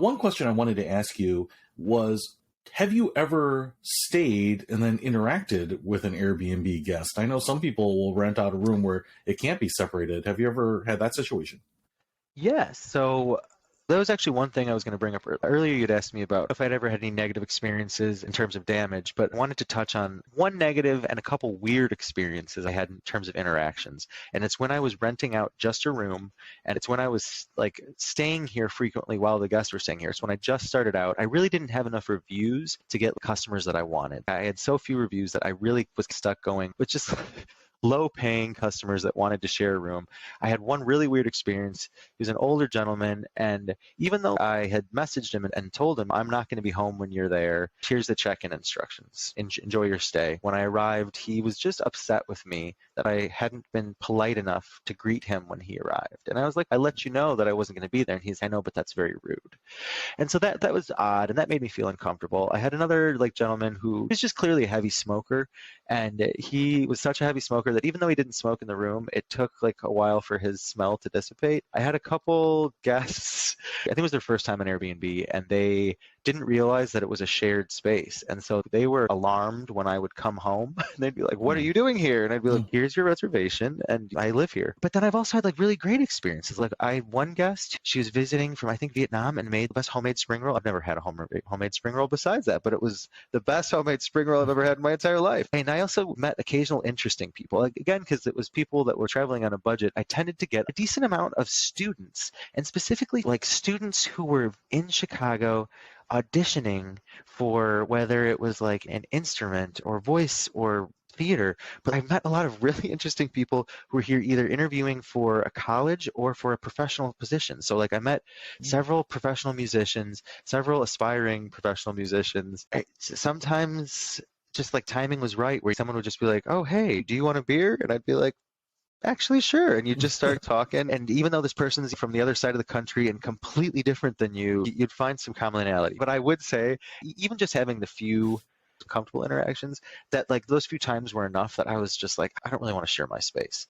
One question I wanted to ask you was, have you ever stayed and then interacted with an Airbnb guest? I know some people will rent out a room where it can't be separated. Have you ever had that situation? Yes. So that was actually one thing I was going to bring up earlier. You'd asked me about if I'd ever had any negative experiences in terms of damage, but I wanted to touch on one negative and a couple weird experiences I had in terms of interactions. And it's when I was renting out just a room, and it's when I was like staying here frequently while the guests were staying here. So when I just started out, I really didn't have enough reviews to get customers that I wanted. I had so few reviews that I really was stuck going with just low paying customers that wanted to share a room. I had one really weird experience. He was an older gentleman, and even though I had messaged him and told him, I'm not going to be home when you're there, here's the check-in instructions. Enjoy your stay. When I arrived, he was just upset with me that I hadn't been polite enough to greet him when he arrived. And I was like, I let you know that I wasn't going to be there. And he's, I know, but that's very rude. And so that was odd, and that made me feel uncomfortable. I had another gentleman who was just clearly a heavy smoker, and he was such a heavy smoker that even though he didn't smoke in the room, it took a while for his smell to dissipate. I had a couple guests, I think it was their first time on Airbnb, and they didn't realize that it was a shared space. And so they were alarmed when I would come home. And they'd be like, what are you doing here? And I'd be like, here's your reservation, and I live here. But then I've also had really great experiences. I had one guest, she was visiting from, I think, Vietnam, and made the best homemade spring roll. I've never had a homemade spring roll besides that, but it was the best homemade spring roll I've ever had in my entire life. And I also met occasional interesting people. Again, because it was people that were traveling on a budget, I tended to get a decent amount of students, and specifically students who were in Chicago auditioning for whether it was an instrument or voice or theater. But I met a lot of really interesting people who were here either interviewing for a college or for a professional position. So I met several professional musicians, several aspiring professional musicians. Sometimes just timing was right, where someone would just be like, oh, hey, do you want a beer? And I'd be like, actually, sure. And you just start talking. And even though this person's from the other side of the country and completely different than you, you'd find some commonality. But I would say, even just having the few comfortable interactions, that those few times were enough that I was just I don't really want to share my space.